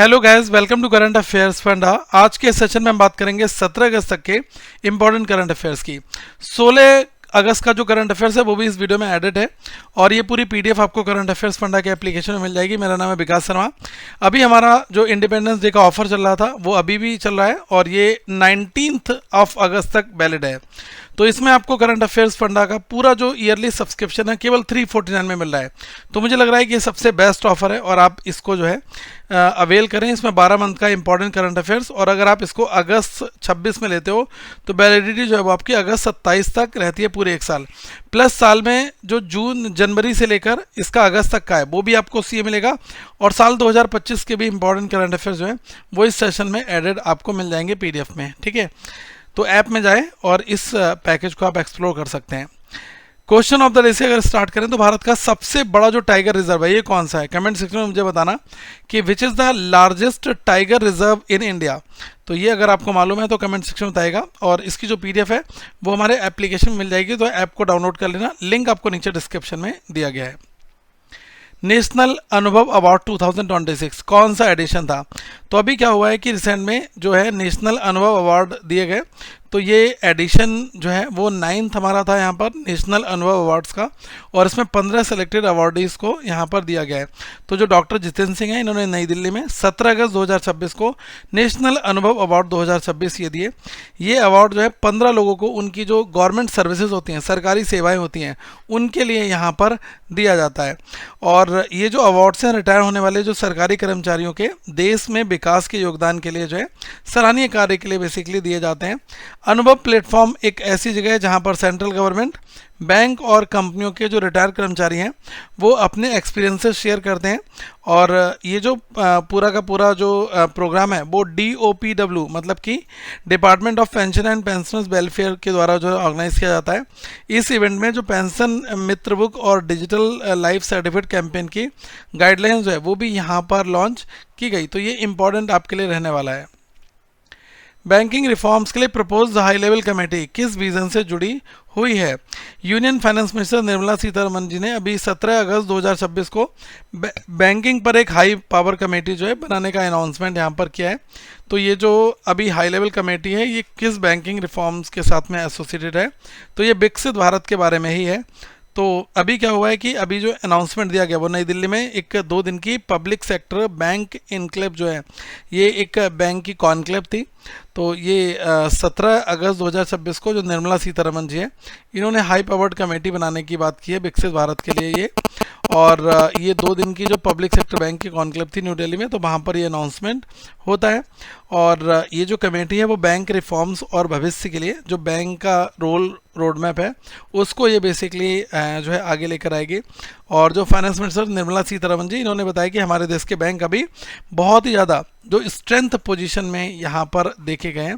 Hello guys, welcome to current affairs funda. आज के session में हम बात करेंगे 17 अगस्त तक के इंपॉर्टेंट करंट अफेयर्स की। 16 अगस्त का जो करंट अफेयर्स है वो भी इस वीडियो में एडेड है और ये पूरी पीडीएफ आपको करंट अफेयर्स फंडा के एप्लीकेशन में मिल जाएगी। मेरा नाम है विकास शर्मा। अभी हमारा जो इंडिपेंडेंस डे का ऑफर चल रहा था वो अभी भी चल रहा है और ये 19 ऑफ अगस्त तक वैलिड है। तो इसमें आपको करंट अफेयर्स फंडा का पूरा जो ईयरली सब्सक्रिप्शन है केवल 349 में मिल रहा है। तो मुझे लग रहा है कि ये सबसे बेस्ट ऑफर है और आप इसको जो है अवेल करें। इसमें 12 मंथ का इंपॉर्टेंट करंट अफेयर्स और अगर आप इसको अगस्त 26 में लेते हो तो वैलिडिटी जो है वो आपकी अगस्त 27 तक रहती है, पूरे एक साल। प्लस साल में जो जून जनवरी से लेकर इसका अगस्त तक का है वो भी आपको सीए मिलेगा और साल 2025 के भी इंपॉर्टेंट करंट अफेयर्स जो है वो इस सेशन में एडेड आपको मिल जाएंगे पीडीएफ में। ठीक है, तो ऐप में जाएं और इस पैकेज को आप एक्सप्लोर कर सकते हैं। क्वेश्चन ऑफ द डे से अगर स्टार्ट करें तो भारत का सबसे बड़ा जो टाइगर रिजर्व है ये कौन सा है? कमेंट सेक्शन में मुझे बताना कि which is the largest tiger reserve in India. तो ये अगर आपको मालूम है तो कमेंट सेक्शन में बताएगा और इसकी जो पीडीएफ है वो हमारे एप्लीकेशन में मिल जाएगी, तो ऐप को डाउनलोड कर लेना। लिंक आपको नीचे डिस्क्रिप्शन में दिया गया है। नेशनल अनुभव अवार्ड 2026 कौन सा एडिशन था? तो अभी क्या हुआ है कि रिसेंट में जो है नेशनल अनुभव अवार्ड दिए गए, तो ये एडिशन जो है वो 9th हमारा था यहाँ पर नेशनल अनुभव अवार्ड्स का और इसमें 15 सेलेक्टेड अवार्डीज़ को यहाँ पर दिया गया है। तो जो डॉक्टर जितेंद्र सिंह हैं इन्होंने नई दिल्ली में 17 अगस्त 2026 को नेशनल अनुभव अवार्ड 2026 ये दिए। ये अवार्ड जो है 15 लोगों को उनकी जो गवर्नमेंट सर्विसेज होती हैं, सरकारी सेवाएँ होती हैं, उनके लिए यहाँ पर दिया जाता है। और ये जो अवार्ड से रिटायर होने वाले जो सरकारी कर्मचारियों के देश में विकास के योगदान के लिए जो है सराहनीय कार्य के लिए बेसिकली दिए जाते हैं। अनुभव प्लेटफॉर्म एक ऐसी जगह है जहां पर सेंट्रल गवर्नमेंट, बैंक और कंपनियों के जो रिटायर कर्मचारी हैं वो अपने एक्सपीरियंसेस शेयर करते हैं और ये जो पूरा का पूरा जो प्रोग्राम है वो DOPW मतलब कि department of pension and pensioners welfare के द्वारा जो है ऑर्गेनाइज किया जाता है। इस इवेंट में जो पेंशन मित्र बुक और डिजिटल लाइफ सर्टिफिकेट कैंपेन की गाइडलाइंस जो है वो भी यहाँ पर लॉन्च की गई। तो ये इंपॉर्टेंट आपके लिए रहने वाला है। बैंकिंग रिफॉर्म्स के लिए प्रपोज हाई लेवल कमेटी किस विजन से जुड़ी हुई है? Union finance minister Nirmala Sitharaman ji ने अभी 17 अगस्त 2026 को बैंकिंग पर एक हाई पावर कमेटी जो है बनाने का अनाउंसमेंट यहाँ पर किया है। तो ये जो अभी हाई लेवल कमेटी है ये किस बैंकिंग रिफॉर्म्स के साथ में एसोसिएटेड है? तो ये विकसित भारत के बारे में ही है। तो अभी क्या हुआ है कि अभी जो अनाउंसमेंट दिया गया वो नई दिल्ली में एक 2 दिन की पब्लिक सेक्टर बैंक इनक्लेव जो है ये एक बैंक की कॉन्क्लेव थी। तो ये 17 अगस्त 2026 को जो निर्मला सीतारमण जी है इन्होंने हाई पावर्ड कमेटी बनाने की बात की है विकसित भारत के लिए ये। और ये 2 दिन की जो पब्लिक सेक्टर बैंक की कॉन्क्लेव थी न्यू दिल्ली में, तो वहाँ पर ये अनाउंसमेंट होता है। और ये जो कमेटी है वो बैंक रिफॉर्म्स और भविष्य के लिए जो बैंक का रोड मैप है उसको ये बेसिकली जो है आगे लेकर आएगी। और जो फाइनेंस मिनिस्टर निर्मला सीतारमण जी इन्होंने बताया कि हमारे देश के बैंक अभी बहुत ही ज़्यादा जो स्ट्रेंथ पोजीशन में यहाँ पर देखे गए हैं।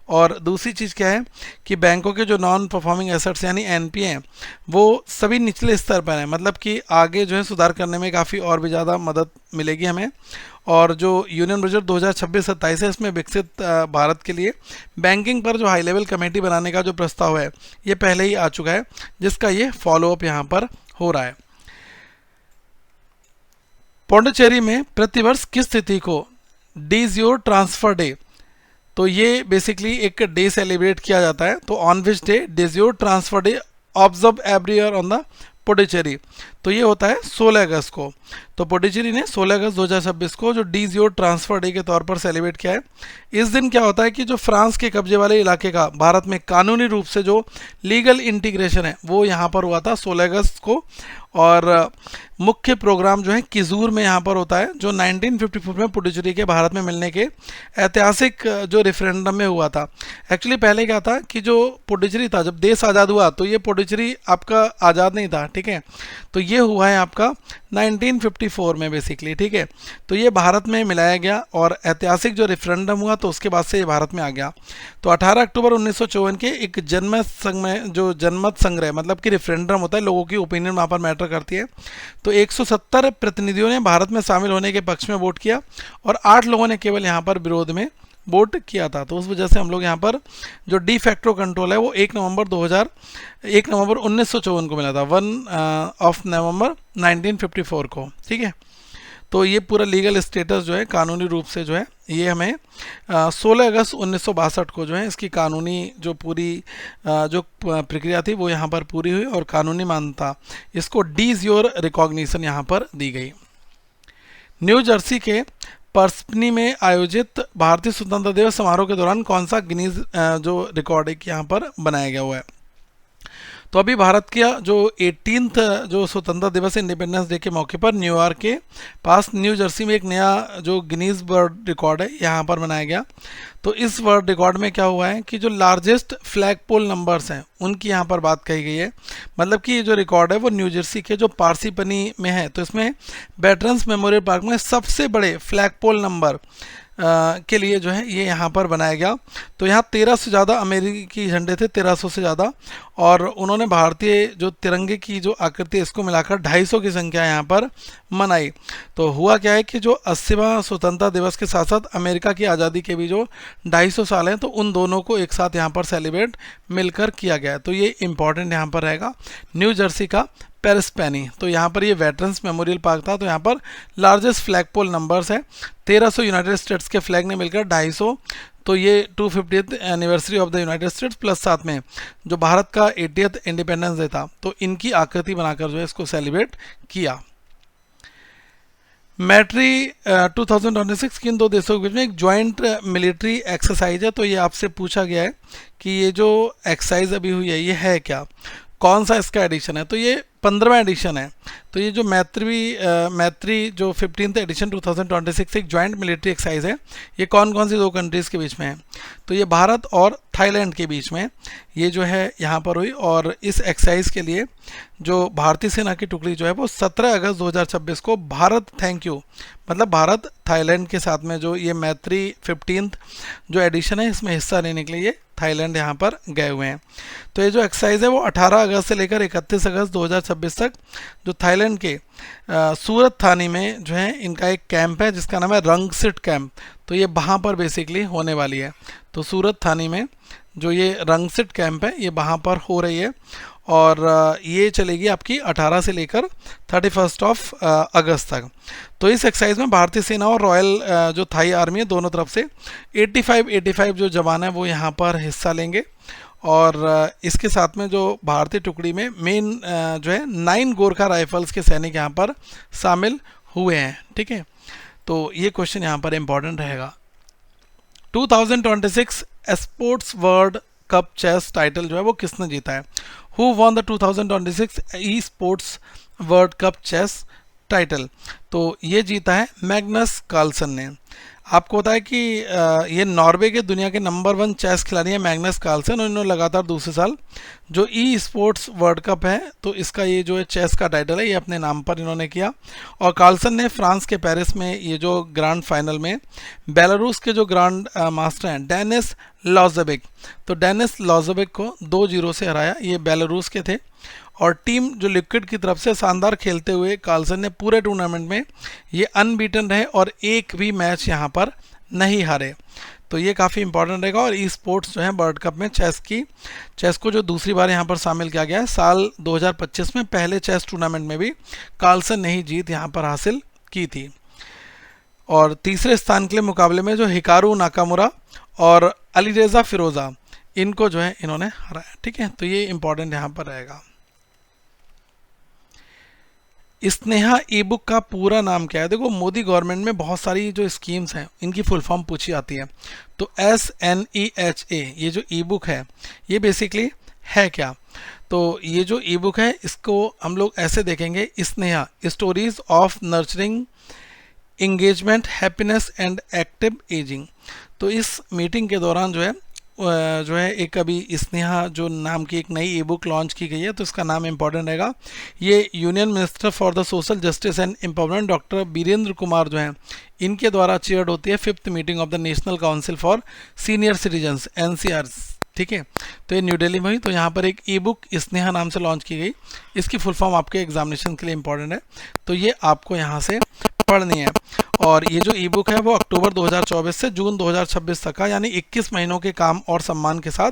और दूसरी चीज़ क्या है कि बैंकों के जो नॉन परफॉर्मिंग एसेट्स यानी NPA हैं वो सभी निचले स्तर पर हैं, मतलब कि आगे जो है सुधार करने में काफ़ी और भी ज़्यादा मदद मिलेगी हमें। और जो यूनियन बजट 2026-27 है इसमें विकसित भारत के लिए बैंकिंग पर जो हाई लेवल कमेटी बनाने का जो प्रस्ताव है ये पहले ही आ चुका है, जिसका ये फॉलोअप यहाँ पर हो रहा है। पौंडीचेरी में प्रतिवर्ष किस तिथि को डीजियो ट्रांसफर डे, तो ये बेसिकली एक डे सेलिब्रेट किया जाता है। तो on which day de jure transfer day observe every year on the Puducherry, तो ये होता है 16 अगस्त को। तो पुडुचेरी ने 16 अगस्त 2026 को जो डीजियो ट्रांसफर डे के तौर पर सेलिब्रेट किया है। इस दिन क्या होता है कि जो फ्रांस के कब्जे वाले इलाके का भारत में कानूनी रूप से जो लीगल इंटीग्रेशन है वो यहाँ पर हुआ था 16 अगस्त को। और मुख्य प्रोग्राम जो है किजूर में यहाँ पर होता है जो 1954 में पुडुचेरी के भारत में मिलने के ऐतिहासिक जो रेफरेंडम में हुआ था। एक्चुअली पहले क्या था कि जो पुडुचेरी था जब देश आज़ाद हुआ तो ये पुडुचेरी आपका आज़ाद नहीं था, ठीक है। तो ये हुआ है आपका 1954 में बेसिकली, ठीक है। तो ये भारत में मिलाया गया और ऐतिहासिक जो रेफरेंडम हुआ तो उसके बाद से ये भारत में आ गया। तो 18 अक्टूबर 1954 के एक जनमत संग्रह मतलब कि रेफरेंडम होता है, लोगों की ओपिनियन वहाँ पर मैटर करती है। तो 170 प्रतिनिधियों ने भारत में शामिल होने के पक्ष में वोट किया और 8 लोगों ने केवल यहाँ पर विरोध में वोट किया था। तो उस वजह से हम लोग यहाँ पर जो डी फैक्टो कंट्रोल है वो 1 नवंबर 1954 को मिला था, 1 ऑफ नवंबर 1954 को, ठीक है। तो ये पूरा लीगल स्टेटस जो है कानूनी रूप से जो है ये हमें 16 अगस्त 1962 को जो है इसकी कानूनी जो पूरी जो प्रक्रिया थी वो यहाँ पर पूरी हुई और कानूनी मान्यता इसको डीज योर रिकॉग्निशन यहाँ पर दी गई। न्यू जर्सी के पर्सपनी में आयोजित भारतीय स्वतंत्रता दिवस समारोह के दौरान कौन सा गिनीज जो रिकॉर्ड है यहाँ पर बनाया गया हुआ है। तो अभी भारत का जो 18th जो स्वतंत्रता दिवस इंडिपेंडेंस डे के मौके पर न्यूयॉर्क के पास न्यू जर्सी में एक नया जो गिनीज वर्ल्ड रिकॉर्ड है यहाँ पर बनाया गया। तो इस वर्ल्ड रिकॉर्ड में क्या हुआ है कि जो लार्जेस्ट फ्लैग पोल नंबर्स हैं उनकी यहाँ पर बात कही गई है। मतलब कि ये जो रिकॉर्ड है वो न्यू जर्सी के जो पारसीपनी में है, तो इसमें वेटरन्स मेमोरियल पार्क में सबसे बड़े फ्लैग पोल नंबर के लिए जो है ये यहाँ पर बनाया गया। तो यहाँ 13 से ज़्यादा अमेरिकी झंडे थे, 1300 से ज़्यादा, और उन्होंने भारतीय जो तिरंगे की जो आकृति इसको मिलाकर 250 की संख्या यहाँ पर मनाई। तो हुआ क्या है कि जो 80वां स्वतंत्रता दिवस के साथ साथ अमेरिका की आज़ादी के भी जो 250 साल हैं, तो उन दोनों को एक साथ यहाँ पर सेलिब्रेट मिलकर किया गया है। तो ये इंपॉर्टेंट यहाँ पर रहेगा न्यू जर्सी का पेरिस्पेनी। तो यहाँ पर ये वेटरन्स मेमोरियल पार्क था। तो यहाँ पर लार्जेस्ट फ्लैग पोल नंबर्स है 1300 यूनाइटेड स्टेट्स के फ्लैग ने मिलकर 250। तो ये 250th anniversary of the United states plus साथ में जो भारत का 80th इंडिपेंडेंस डे था, तो इनकी आकृति बनाकर जो है इसको सेलिब्रेट किया। मैट्री 2026 किन दो देशों के बीच में एक ज्वाइंट मिलिट्री एक्सरसाइज है। तो ये आपसे पूछा गया है कि ये जो एक्सरसाइज अभी हुई है ये है क्या, कौन सा इसका एडिशन है। तो ये 15वां एडिशन है। तो ये जो मैत्री जो 15th एडिशन 2026 एक ज्वाइंट मिलिट्री एक्सरसाइज है, ये कौन कौन सी दो कंट्रीज़ के बीच में है। तो ये भारत और थाईलैंड के बीच में ये जो है यहाँ पर हुई। और इस एक्सरसाइज के लिए जो भारतीय सेना की टुकड़ी जो है वो 17 अगस्त 2026 को भारत थैंक यू मतलब भारत थाईलैंड के साथ में जो ये मैत्री 15th जो एडिशन है इसमें हिस्सा लेने के लिए थाईलैंड यहाँ पर गए हुए हैं। तो ये जो एक्सरसाइज है वो 18 अगस्त से लेकर 31 अगस्त 2026 तक जो थाईलैंड के सूरत थानी में जो है इनका एक कैंप है जिसका नाम है रंगसिट कैंप। तो ये वहाँ पर बेसिकली होने वाली है। तो सूरत थानी में जो ये रंगसिट कैंप है ये वहाँ पर हो रही है और ये चलेगी आपकी 18 से लेकर 31 अगस्त तक। तो इस एक्सरसाइज में भारतीय सेना और रॉयल जो थाई आर्मी है दोनों तरफ से 85 जो जवान है वो यहाँ पर हिस्सा लेंगे। और इसके साथ में जो भारतीय टुकड़ी में मेन जो है 9 गोरखा राइफल्स के सैनिक यहाँ पर शामिल हुए हैं। ठीक है, तो ये क्वेश्चन यहाँ पर इम्पॉर्टेंट रहेगा। 2026 sports world cup chess title जो है वो किसने जीता है। Who won the 2026 esports world cup chess title. तो ये जीता है मैग्नस कार्लसन ने। आपको पता है कि ये नॉर्वे के दुनिया के नंबर 1 चेस खिलाड़ी हैं मैग्नस कार्लसन, और इन्होंने लगातार दूसरे साल जो ई स्पोर्ट्स वर्ल्ड कप है तो इसका ये जो है चेस का टाइटल है ये अपने नाम पर इन्होंने किया। और कार्लसन ने फ्रांस के पेरिस में ये जो ग्रैंड फाइनल में बेलारूस के जो ग्रैंड मास्टर हैं डेनिस लॉज़ेबिक, तो डेनिस लॉज़ेबिक को 2-0 से हराया। ये बेलारूस के थे और टीम जो लिक्विड की तरफ से शानदार खेलते हुए कार्लसन ने पूरे टूर्नामेंट में ये अनबीटन रहे और एक भी मैच यहाँ पर नहीं हारे। तो ये काफ़ी इंपॉर्टेंट रहेगा। और ई स्पोर्ट्स जो है वर्ल्ड कप में चेस को जो दूसरी बार यहाँ पर शामिल किया गया है साल 2025 में, पहले चेस टूर्नामेंट में भी कार्लसन ने ही जीत यहाँ पर हासिल की थी। और तीसरे स्थान के लिए मुकाबले में जो हिकारू नाकामुरा और अलीरेजा फिरोज़ा इनको जो है इन्होंने हराया। ठीक है, तो ये इंपॉर्टेंट यहाँ पर रहेगा। स्नेहा ई बुक का पूरा नाम क्या है। देखो मोदी गवर्नमेंट में बहुत सारी जो स्कीम्स हैं इनकी फुल फॉर्म पूछी जाती है। तो SNEHA ये जो ई बुक है ये बेसिकली है क्या। तो ये जो ई बुक है इसको हम लोग ऐसे देखेंगे, Sneha stories of nurturing engagement happiness and active ageing. तो इस मीटिंग के दौरान जो है एक अभी स्नेहा जो नाम की एक नई ई बुक लॉन्च की गई है। तो इसका नाम इंपॉर्टेंट रहेगा। ये union minister for the social justice and empowerment doctor Birendra Kumar जो हैं इनके द्वारा चेयर्ड होती है 5th meeting of the national council for senior citizens NCR। ठीक है, तो ये न्यू दिल्ली में हुई। तो यहाँ पर एक ई बुक स्नेहा नाम से लॉन्च की गई। इसकी फुल फॉर्म आपके एग्जामिनेशन के लिए इंपॉर्टेंट है, तो ये आपको यहाँ से पढ़नी है। और ये जो ई बुक है वो अक्टूबर 2024 से जून 2026 तक का, यानी 21 महीनों के काम और सम्मान के साथ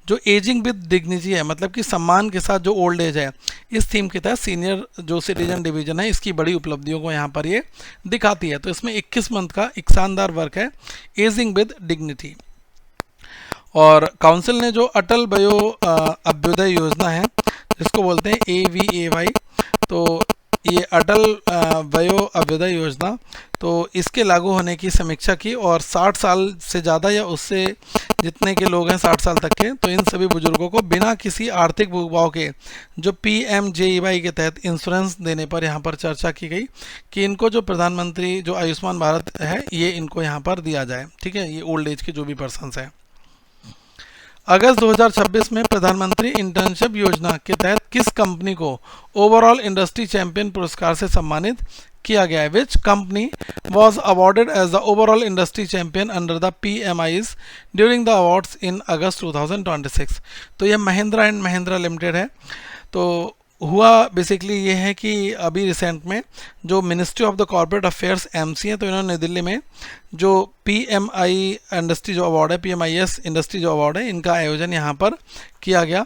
जो एजिंग विद डिग्निटी है, मतलब कि सम्मान के साथ जो ओल्ड एज है, इस थीम के तहत सीनियर जो सिटीजन डिवीजन है इसकी बड़ी उपलब्धियों को यहाँ पर ये दिखाती है। तो इसमें 21 मंथ का एक शानदार वर्क है, एजिंग विद डिग्निटी। और काउंसिल ने जो अटल वयो अभ्युदय योजना है, जिसको बोलते हैं AVAY, तो ये अटल वयो अभ्युदय योजना, तो इसके लागू होने की समीक्षा की और 60 साल से ज़्यादा या उससे जितने के लोग हैं 60 साल तक के, तो इन सभी बुजुर्गों को बिना किसी आर्थिक भूभाव के जो PMJEY के तहत इंश्योरेंस देने पर यहाँ पर चर्चा की गई कि इनको जो प्रधानमंत्री जो आयुष्मान भारत है ये इनको यहाँ पर दिया जाए। ठीक है, ये ओल्ड एज के जो भी पर्सनस हैं। अगस्त 2026 में प्रधानमंत्री इंटर्नशिप योजना के तहत किस कंपनी को ओवरऑल इंडस्ट्री चैंपियन पुरस्कार से सम्मानित किया गया है? Which company was awarded as the overall industry champion under the PMIs during the awards in August 2026? तो यह महिंद्रा एंड महिंद्रा लिमिटेड है। तो हुआ बेसिकली ये है कि अभी रिसेंट में जो ministry of the corporate affairs MC है, तो इन्होंने नई दिल्ली में जो PMI इंडस्ट्री जो अवार्ड है, PMIS इंडस्ट्री जो अवार्ड है, इनका आयोजन यहाँ पर किया गया।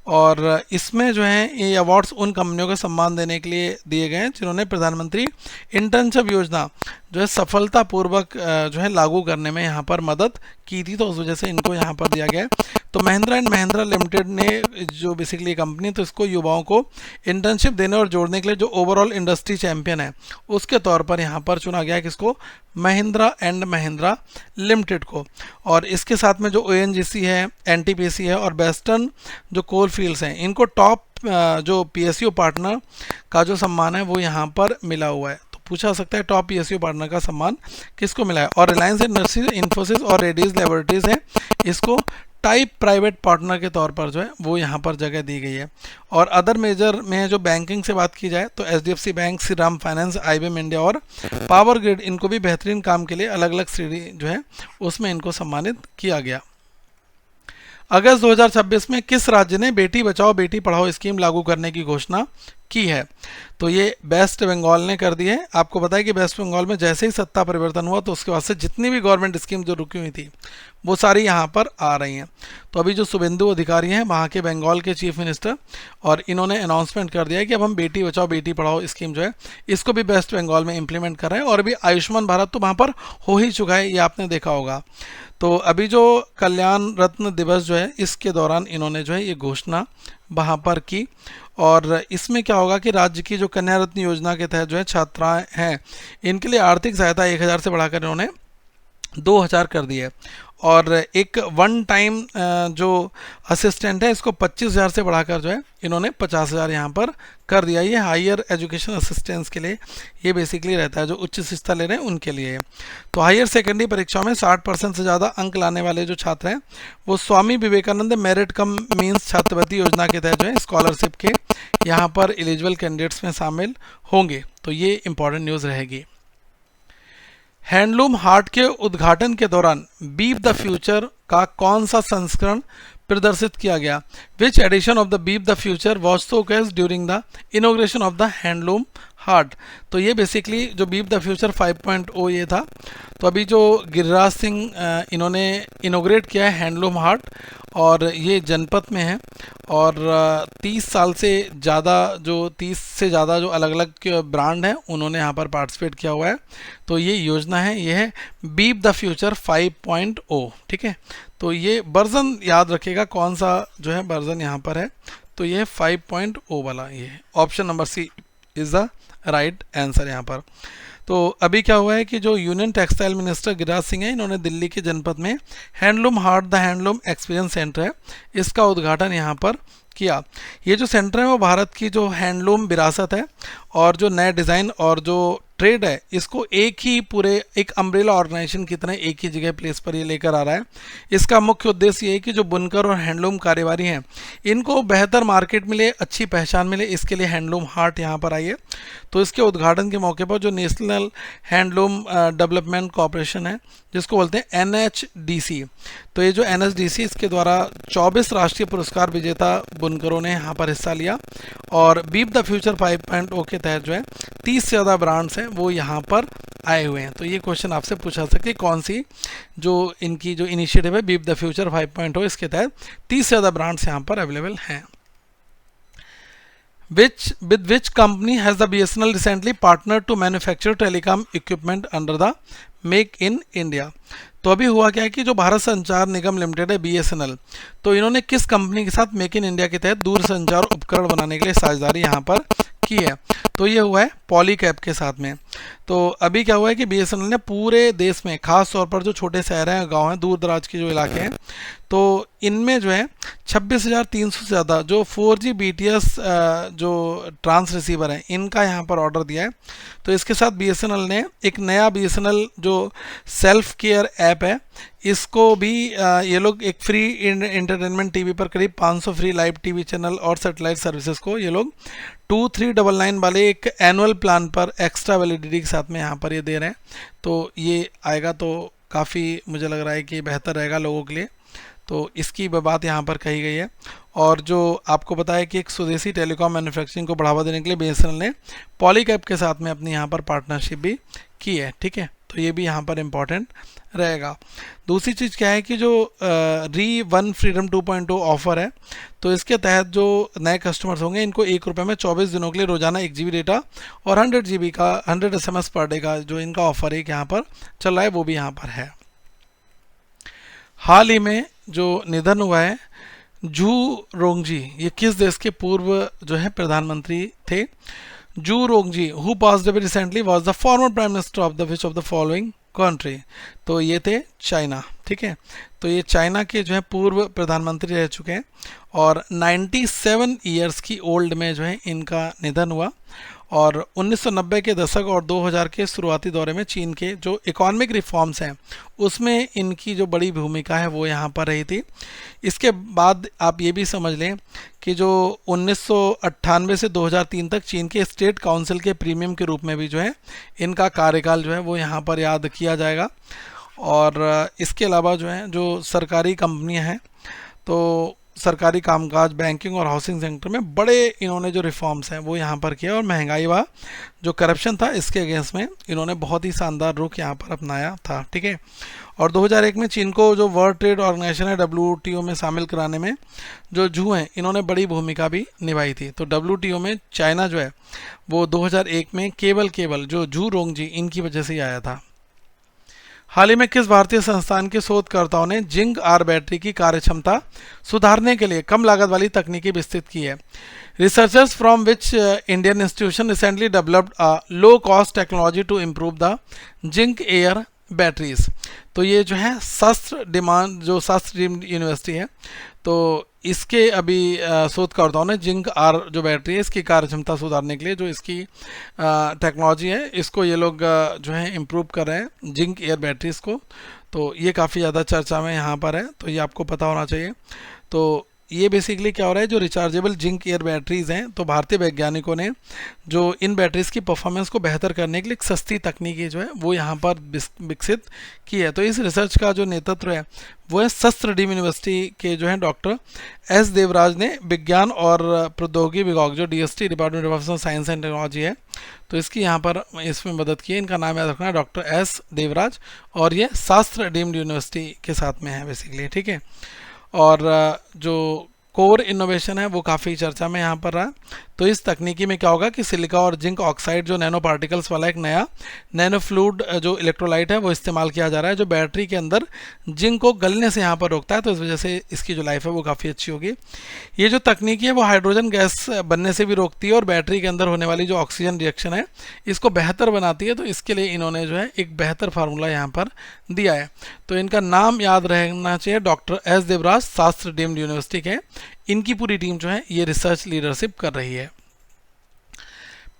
और इसमें जो है ये अवार्ड्स उन कंपनियों को सम्मान देने के लिए दिए गए हैं जिन्होंने प्रधानमंत्री इंटर्नशिप योजना जो है सफलतापूर्वक जो है लागू करने में यहाँ पर मदद की थी, तो उस वजह से इनको यहाँ पर दिया गया है। तो महिंद्रा एंड महिंद्रा लिमिटेड ने जो बेसिकली कंपनी, तो इसको युवाओं को इंटर्नशिप देने और जोड़ने के लिए जो ओवरऑल इंडस्ट्री चैंपियन है उसके तौर पर यहाँ पर चुना गया है किसको? महिंद्रा एंड महिंद्रा लिमिटेड को। और इसके साथ में जो ONGC है, NTPC है और वेस्टर्न जो कोल फील्ड्स हैं, इनको टॉप जो PSU पार्टनर का जो सम्मान है वो यहाँ पर मिला हुआ है। तो पूछा सकता है टॉप PSU पार्टनर का सम्मान किसको मिला है? और रिलायंस इंडस्ट्रीज, इन्फोसिस और रेड्डीज लेबोरेटरीज है, इसको टाइप प्राइवेट पार्टनर के तौर पर जो है वो यहाँ पर जगह दी गई है। और अदर मेजर में जो बैंकिंग से बात की जाए तो HDFC bank, Shriram finance, IBM India और पावर ग्रिड, इनको भी बेहतरीन काम के लिए अलग अलग श्रेणी जो है उसमें इनको सम्मानित किया गया। अगस्त 2026 में किस राज्य ने बेटी बचाओ बेटी पढ़ाओ स्कीम लागू करने की घोषणा की है? तो ये वेस्ट बंगाल ने कर दी है। आपको पता है कि वेस्ट बंगाल में जैसे ही सत्ता परिवर्तन हुआ तो उसके बाद से जितनी भी गवर्नमेंट स्कीम जो रुकी हुई थी वो सारी यहाँ पर आ रही हैं। तो अभी जो शुभेंदु अधिकारी हैं वहाँ के बंगाल के चीफ मिनिस्टर, और इन्होंने अनाउंसमेंट कर दिया है कि अब हम बेटी बचाओ बेटी पढ़ाओ स्कीम जो है इसको भी वेस्ट बंगाल में इम्प्लीमेंट कर रहे हैं। और अभी आयुष्मान भारत तो वहाँ पर हो ही चुका है, ये आपने देखा होगा। तो अभी जो कल्याण रत्न दिवस जो है इसके दौरान इन्होंने जो है ये घोषणा वहाँ पर की। और इसमें क्या होगा कि राज्य की जो कन्या रत्न योजना के तहत जो है छात्राएं हैं इनके लिए आर्थिक सहायता 1000 से बढ़ाकर इन्होंने 2000 कर दी है। और एक वन टाइम जो असिस्टेंट है इसको 25,000 से बढ़ाकर जो है इन्होंने 50,000 यहाँ पर कर दिया। ये हायर एजुकेशन असिस्टेंस के लिए ये बेसिकली रहता है, जो उच्च शिक्षा ले रहे हैं उनके लिए। तो हायर सेकेंडरी परीक्षाओं में 60% से ज़्यादा अंक लाने वाले जो छात्र हैं वो Swami Vivekananda merit come means छात्रवृत्ति योजना के तहत जो है स्कॉलरशिप के यहाँ पर एलिजिबल कैंडिडेट्स में शामिल होंगे। तो ये इंपॉर्टेंट न्यूज़ रहेगी। हैंडलूम हाट के उद्घाटन के दौरान बीप द फ्यूचर का कौन सा संस्करण प्रदर्शित किया गया? Which edition of the beep the future was showcased during the inauguration of the handloom haat? तो ये बेसिकली जो बीप द फ्यूचर 5.0 ये था। तो अभी जो गिरिराज सिंह इन्होंने इनोग्रेट किया है हैंडलूम हाट, और ये जनपद में है। और 30 साल से ज़्यादा जो 30 से ज़्यादा जो अलग अलग ब्रांड हैं उन्होंने यहाँ पर पार्टिसिपेट किया हुआ है। तो ये योजना है, ये है बीप द फ्यूचर 5.0। ठीक है, तो ये वर्जन याद रखेगा कौन सा जो है वर्जन यहाँ पर है। तो ये 5.0 वाला, ये option number C is the right answer यहाँ पर। तो अभी क्या हुआ है कि जो union textile minister Giriraj Singh है इन्होंने दिल्ली के जनपद में हैंडलूम हाट द हैंडलूम एक्सपीरियंस सेंटर है इसका उद्घाटन यहाँ पर किया। ये जो सेंटर है वो भारत की जो हैंडलूम विरासत है और जो नए डिज़ाइन और जो ट्रेड है इसको एक ही पूरे एक अम्ब्रेला ऑर्गेनाइजेशन की तरह एक ही जगह प्लेस पर ये लेकर आ रहा है। इसका मुख्य उद्देश्य ये है कि जो बुनकर और हैंडलूम कारोबारी हैं इनको बेहतर मार्केट मिले, अच्छी पहचान मिले, इसके लिए हैंडलूम हाट यहाँ पर आई है। तो इसके उद्घाटन के मौके पर जो नेशनल हैंडलूम डेवलपमेंट कॉरपोरेशन है जिसको बोलते हैं NHDC, तो ये जो NHDC इसके द्वारा 24 राष्ट्रीय पुरस्कार विजेता बुनकरों ने यहाँ पर हिस्सा लिया। और बीप द फ्यूचर 5.0 के तहत जो है 30 से ज़्यादा ब्रांड्स हैं वो यहाँ पर आए हुए हैं। तो ये क्वेश्चन आपसे पूछा सकते कौन सी जो इनकी जो इनिशिएटिव है बीप द फ्यूचर 5.0, इसके तहत 30 से ज़्यादा ब्रांड्स यहाँ पर अवेलेबल हैं। With which company has the BSNL recently partnered to manufacture telecom equipment under the Make in India? तो अभी हुआ क्या है कि जो भारत संचार निगम लिमिटेड है BSNL, तो इन्होंने किस कंपनी के साथ मेक इन इंडिया के तहत दूरसंचार उपकरण बनाने के लिए साझेदारी यहाँ पर की है? तो ये हुआ है पॉलीकैब के साथ में। तो अभी क्या हुआ है कि BSNL ने पूरे देश में, खास तौर पर जो छोटे शहर हैं, गांव हैं, दूर दराज के जो इलाके हैं, तो इनमें जो है 26,300 से ज़्यादा जो 4G BTS जो ट्रांस रिसीवर हैं, इनका यहाँ पर ऑर्डर दिया है। तो इसके साथ BSNL ने एक नया BSNL जो सेल्फ केयर ऐप है, इसको भी ये लोग एक फ्री इंटरटेनमेंट टीवी पर करीब 500 फ्री लाइव टीवी चैनल और सैटेलाइट सर्विसेज को ये लोग 2399 वाले एक एनुअल प्लान पर एक्स्ट्रा वैलिडिटी के साथ में यहाँ पर ये दे रहे हैं। तो ये आएगा तो काफ़ी मुझे लग रहा है कि बेहतर रहेगा लोगों के लिए। तो इसकी बात यहाँ पर कही गई है। और जो आपको पता है कि एक स्वदेशी टेलीकॉम मैन्युफैक्चरिंग को बढ़ावा देने के लिए BSNL ने पॉलीकैब के साथ में अपनी यहाँ पर पार्टनरशिप भी की है। ठीक है, तो ये भी यहाँ पर इम्पॉर्टेंट रहेगा। दूसरी चीज़ क्या है कि जो री1 फ्रीडम 2.0 ऑफर है, तो इसके तहत जो नए कस्टमर्स होंगे इनको ₹1 में 24 दिनों के लिए रोजाना 1 GB डेटा और 100 GB का 100 SMS पर डे का जो इनका ऑफर है यहाँ पर चल रहा है, वो भी यहाँ पर है। हाल ही में जो निधन हुआ है जू रोंगजी, ये किस देश के पूर्व जो है प्रधानमंत्री थे? Zhu Rongji who passed away recently was the former prime minister of the which of the following country? तो ये थे चाइना। ठीक है, तो ये चाइना के जो है पूर्व प्रधानमंत्री रह चुके हैं और 97 ईयर्स की ओल्ड में जो है इनका निधन हुआ। और 1990 के दशक और 2000 के शुरुआती दौरे में चीन के जो इकोनॉमिक रिफॉर्म्स हैं उसमें इनकी जो बड़ी भूमिका है वो यहाँ पर रही थी। इसके बाद आप ये भी समझ लें कि जो 1998 से 2003 तक चीन के स्टेट काउंसिल के प्रीमियम के रूप में भी जो है इनका कार्यकाल जो है वो यहाँ पर याद किया जाएगा। और इसके अलावा जो है जो सरकारी कंपनियाँ हैं, तो सरकारी कामकाज, बैंकिंग और हाउसिंग सेक्टर में बड़े इन्होंने जो रिफॉर्म्स हैं वो यहाँ पर किया। और महंगाई व जो करप्शन था इसके अगेंस्ट में इन्होंने बहुत ही शानदार रुख यहाँ पर अपनाया था। ठीक है, और 2001 में चीन को जो वर्ल्ड ट्रेड ऑर्गेनाइजेशन है WTO में शामिल कराने में जो जू हैं इन्होंने बड़ी भूमिका भी निभाई थी। तो WTO में चाइना जो है वो 2001 में केवल जो जू रोंगजी इनकी वजह से ही आया था। हाल ही में किस भारतीय संस्थान के शोधकर्ताओं ने जिंक आर बैटरी की कार्यक्षमता सुधारने के लिए कम लागत वाली तकनीकी विकसित की है? Researchers from which Indian institution recently developed a low cost technology to improve the zinc air batteries? तो ये जो है शास्त्र डीम्ड यूनिवर्सिटी है, तो इसके अभी शोधकर्ताओं ने जिंक आर जो बैटरी है इसकी कार्यक्षमता सुधारने के लिए जो इसकी टेक्नोलॉजी है इसको ये लोग जो है इम्प्रूव कर रहे हैं जिंक एयर बैटरीज को। तो ये काफ़ी ज़्यादा चर्चा में यहाँ पर है, तो ये आपको पता होना चाहिए। तो ये बेसिकली क्या हो रहा है, जो रिचार्जेबल जिंक एयर बैटरीज़ हैं, तो भारतीय वैज्ञानिकों ने जो इन बैटरीज़ की परफॉर्मेंस को बेहतर करने के लिए एक सस्ती तकनीकी जो है वो यहाँ पर विकसित की है। तो इस रिसर्च का जो नेतृत्व है वो है शस्त्र डीम यूनिवर्सिटी के जो है डॉक्टर एस देवराज ने। विज्ञान और प्रौद्योगिकी विभाग जो DST department of science and technology है, तो इसकी यहाँ पर इसमें मदद की है। इनका नाम याद रखना है डॉक्टर एस देवराज, और ये शास्त्र डीम्ड यूनिवर्सिटी के साथ में है बेसिकली। ठीक है, और जो कोर इनोवेशन है वो काफ़ी चर्चा में यहाँ पर रहा। तो इस तकनीकी में क्या होगा कि सिलिका और जिंक ऑक्साइड जो नैनो पार्टिकल्स वाला एक नया नैनो फ्लूइड जो इलेक्ट्रोलाइट है वो इस्तेमाल किया जा रहा है, जो बैटरी के अंदर जिंक को गलने से यहाँ पर रोकता है। तो इस वजह से इसकी जो लाइफ है वो काफ़ी अच्छी होगी। ये जो तकनीकी है वो हाइड्रोजन गैस बनने से भी रोकती है और बैटरी के अंदर होने वाली जो ऑक्सीजन रिएक्शन है इसको बेहतर बनाती है। तो इसके लिए इन्होंने जो है एक बेहतर फार्मूला यहाँ पर दिया है। तो इनका नाम याद रहना चाहिए, डॉक्टर एस देवराज, शास्त्र डीम्ड यूनिवर्सिटी के। इनकी पूरी टीम जो है ये रिसर्च लीडरशिप कर रही है।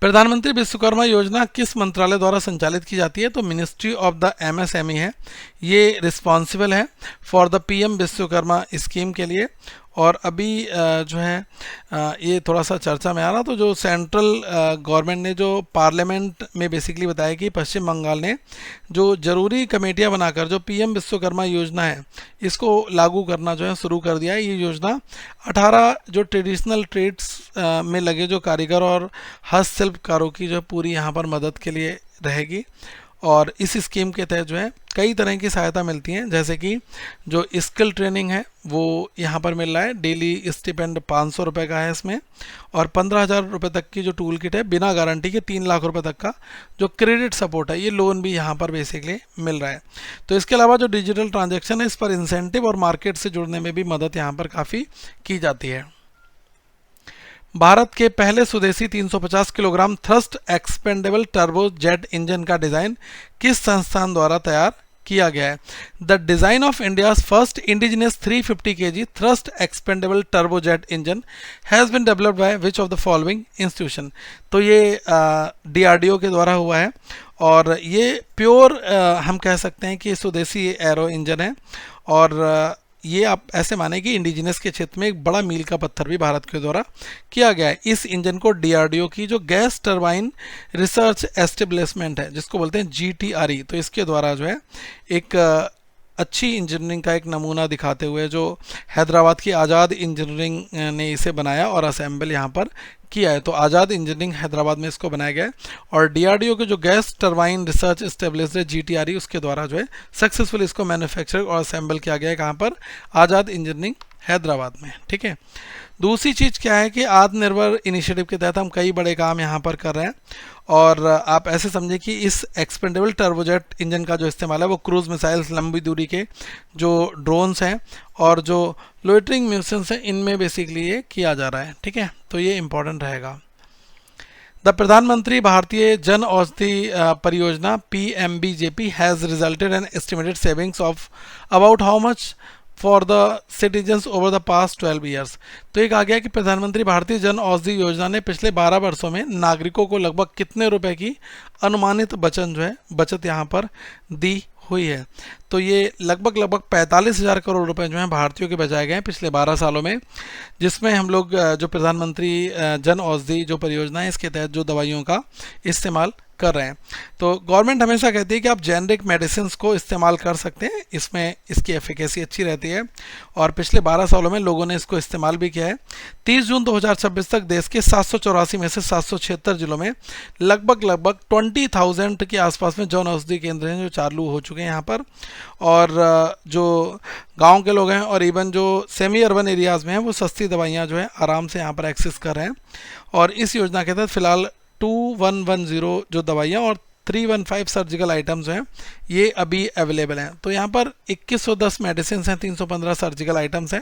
प्रधानमंत्री विश्वकर्मा योजना किस मंत्रालय द्वारा संचालित की जाती है? तो मिनिस्ट्री ऑफ द MSME है, ये रिस्पॉन्सिबल है for the PM Vishwakarma scheme के लिए। और अभी जो है ये थोड़ा सा चर्चा में आ रहा, तो जो सेंट्रल गवर्नमेंट ने जो पार्लियामेंट में बेसिकली बताया कि पश्चिम बंगाल ने जो ज़रूरी कमेटियां बनाकर जो PM विश्वकर्मा योजना है इसको लागू करना जो है शुरू कर दिया है। ये योजना 18 जो ट्रेडिशनल ट्रेड्स में लगे जो कारीगर और हस्तशिल्पकारों की जो पूरी यहाँ पर मदद के लिए रहेगी। और इस स्कीम के तहत जो है कई तरह की सहायता मिलती हैं, जैसे कि जो स्किल ट्रेनिंग है वो यहाँ पर मिल रहा है, डेली स्टिपेंड 500 रुपये का है इसमें, और 15,000 रुपये तक की जो टूल किट है बिना गारंटी के 3 लाख रुपए तक का जो क्रेडिट सपोर्ट है, ये लोन भी यहाँ पर बेसिकली मिल रहा है। तो इसके अलावा जो डिजिटल ट्रांजेक्शन है इस पर इंसेंटिव और मार्केट से जुड़ने में भी मदद यहाँ पर काफ़ी की जाती है। भारत के पहले स्वदेशी 350 kilogram thrust expendable turbo jet engine का डिज़ाइन किस संस्थान द्वारा तैयार किया गया है? The design of India's first indigenous 350 kg thrust expendable turbo jet engine has been developed by which of the following institution? तो ये DRDO के द्वारा हुआ है, और ये प्योर हम कह सकते हैं कि स्वदेशी एरो इंजन है, और ये आप ऐसे माने कि इंडिजिनस के क्षेत्र में एक बड़ा मील का पत्थर भी भारत के द्वारा किया गया है। इस इंजन को DRDO की जो गैस टरबाइन रिसर्च एस्टेब्लिशमेंट है, जिसको बोलते हैं GTRE, तो इसके द्वारा जो है एक अच्छी इंजीनियरिंग का एक नमूना दिखाते हुए जो हैदराबाद की आज़ाद इंजीनियरिंग ने इसे बनाया और असेंबल यहाँ पर किया है। तो आज़ाद इंजीनियरिंग हैदराबाद में इसको बनाया गया है, और DRDO के जो गैस टरबाइन रिसर्च एस्टेब्लिश्ड है GTRE, उसके द्वारा जो है सक्सेसफुल इसको मैन्युफैक्चर और असेंबल किया गया है। कहाँ पर? आज़ाद इंजीनियरिंग हैदराबाद में। ठीक है। दूसरी चीज़ क्या है कि आत्मनिर्भर इनिशिएटिव के तहत हम कई बड़े काम यहाँ पर कर रहे हैं, और आप ऐसे समझें कि इस एक्सपेंडेबल टर्बोजेट इंजन का जो इस्तेमाल है वो क्रूज मिसाइल्स, लंबी दूरी के जो ड्रोन्स हैं और जो लोइटरिंग म्यूनिशंस हैं, इनमें बेसिकली ये किया जा रहा है। ठीक है, तो ये इंपॉर्टेंट रहेगा। द प्रधानमंत्री भारतीय जन औषधि परियोजना PMBJP has resulted an estimated savings of about how much for the citizens over the past 12 years? तो एक आ गया कि प्रधानमंत्री भारतीय जन औषधि योजना ने पिछले 12 वर्षों में नागरिकों को लगभग कितने रुपए की अनुमानित बचत यहाँ पर दी हुई है? तो ये लगभग 45,000 करोड़ रुपए जो हैं भारतीयों के बचाए गए हैं पिछले 12 सालों में, जिसमें हम लोग जो प्रधानमंत्री जन औषधि जो परियोजना है इसके तहत जो दवाइयों का इस्तेमाल कर रहे हैं। तो गवर्नमेंट हमेशा कहती है कि आप जेनरिक मेडिसिन को इस्तेमाल कर सकते हैं, इसमें इसकी एफिकेसी अच्छी रहती है, और पिछले 12 सालों में लोगों ने इसको इस्तेमाल भी किया है। 30 जून 2026 तक देश के 784 में से 776 जिलों में लगभग 20,000 के आसपास में जन औषधि केंद्र हैं जो चालू हो चुके हैं यहाँ पर, और जो गांव के लोग हैं और इवन जो सेमी अर्बन एरियाज़ में हैं वो सस्ती दवाइयाँ जो है आराम से यहाँ पर एक्सेस कर रहे हैं। और इस योजना के तहत फिलहाल 2110 जो दवाइयाँ और 315 सर्जिकल आइटम्स हैं ये अभी अवेलेबल हैं। तो यहाँ पर 2110 मेडिसिन हैं, 315 सर्जिकल आइटम्स हैं।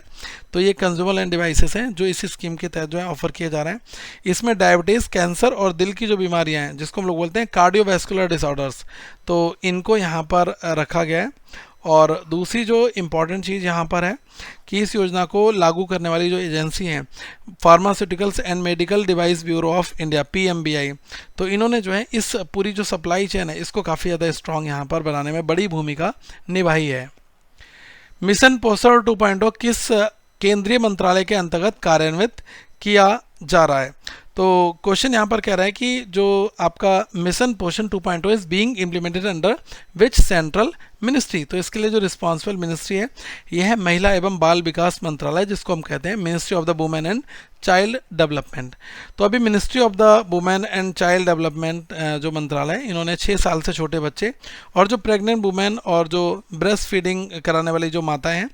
तो ये कंज्यूमर एंड डिवाइसेस हैं जो इस स्कीम के तहत जो है ऑफर किए जा रहे हैं। इसमें डायबिटीज़, कैंसर और दिल की जो बीमारियाँ हैं जिसको हम लोग बोलते हैं कार्डियोवैस्कुलर डिसऑर्डर्स, तो इनको यहाँ पर रखा गया है। और दूसरी जो इम्पॉर्टेंट चीज़ यहाँ पर है कि इस योजना को लागू करने वाली जो एजेंसी हैं pharmaceuticals and medical device bureau of India PMBI, तो इन्होंने जो है इस पूरी जो सप्लाई चेन है इसको काफ़ी ज़्यादा स्ट्रॉन्ग यहाँ पर बनाने में बड़ी भूमिका निभाई है। मिशन पोषण 2.0 किस केंद्रीय मंत्रालय के अंतर्गत कार्यान्वित किया जा रहा है? तो क्वेश्चन यहाँ पर कह रहा है कि जो आपका मिशन पोषण 2.0 is being implemented under which central ministry? तो इसके लिए जो रिस्पॉन्सिबल मिनिस्ट्री है यह है महिला एवं बाल विकास मंत्रालय, जिसको हम कहते हैं ministry of the women and child development. तो अभी ministry of the women and child development जो मंत्रालय है, इन्होंने 6 साल से छोटे बच्चे और जो प्रेग्नेंट वुमेन और जो ब्रेस्ट फीडिंग कराने वाली जो माताएं हैं,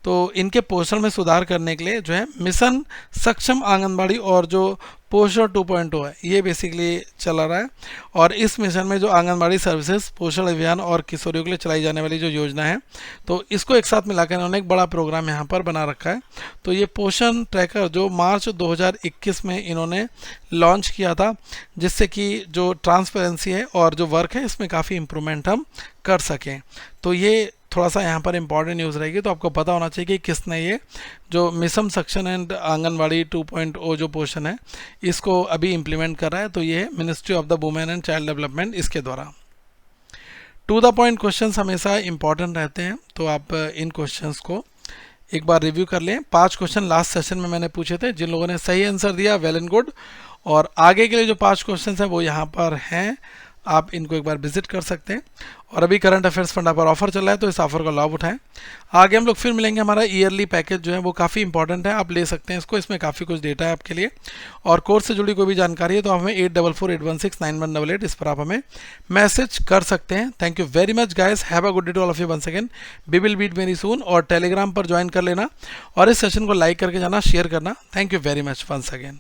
तो इनके पोषण में सुधार करने के लिए जो है मिशन सक्षम आंगनबाड़ी और जो पोषण 2.0 है ये बेसिकली चला रहा है। और इस मिशन में जो आंगनबाड़ी सर्विसेज, पोषण अभियान और किशोरियों के लिए चलाई जाने वाली जो योजना है, तो इसको एक साथ मिलाकर इन्होंने एक बड़ा प्रोग्राम यहाँ पर बना रखा है। तो ये पोषण ट्रैकर जो मार्च 2021 में इन्होंने लॉन्च किया था, जिससे कि जो ट्रांसपेरेंसी है और जो वर्क है इसमें काफ़ी इम्प्रूवमेंट हम कर सकें। तो ये थोड़ा सा यहाँ पर इंपॉर्टेंट न्यूज़ रहेगी, तो आपको पता होना चाहिए कि किसने ये जो मिशन सक्षम एंड आंगनबाड़ी 2.0 जो पोषण है इसको अभी इम्प्लीमेंट कर रहा है। तो ये है ministry of the women and child development, इसके द्वारा। टू द पॉइंट क्वेश्चंस हमेशा इंपॉर्टेंट रहते हैं, तो आप इन क्वेश्चंस को एक बार रिव्यू कर लें। 5 क्वेश्चन लास्ट सेशन में मैंने पूछे थे, जिन लोगों ने सही आंसर दिया वेल एंड गुड, और आगे के लिए जो 5 क्वेश्चन हैं वो यहाँ पर हैं। आप इनको एक बार विजिट कर सकते हैं। और अभी करंट अफेयर्स फंडा पर ऑफर चल रहा है, तो इस ऑफर का लाभ उठाएं। आगे हम लोग फिर मिलेंगे। हमारा ईयरली पैकेज जो है वो काफ़ी इंपॉर्टेंट है, आप ले सकते हैं इसको, इसमें काफ़ी कुछ डेटा है आपके लिए। और कोर्स से जुड़ी कोई भी जानकारी है तो आप हमें 8448169188 इस पर आप हमें मैसेज कर सकते हैं। Thank you very much guys, have a good day to all of you once again, we will meet very soon. और टेलीग्राम पर ज्वाइन कर लेना और इस सेशन को लाइक करके जाना, शेयर करना। Thank you very much once again.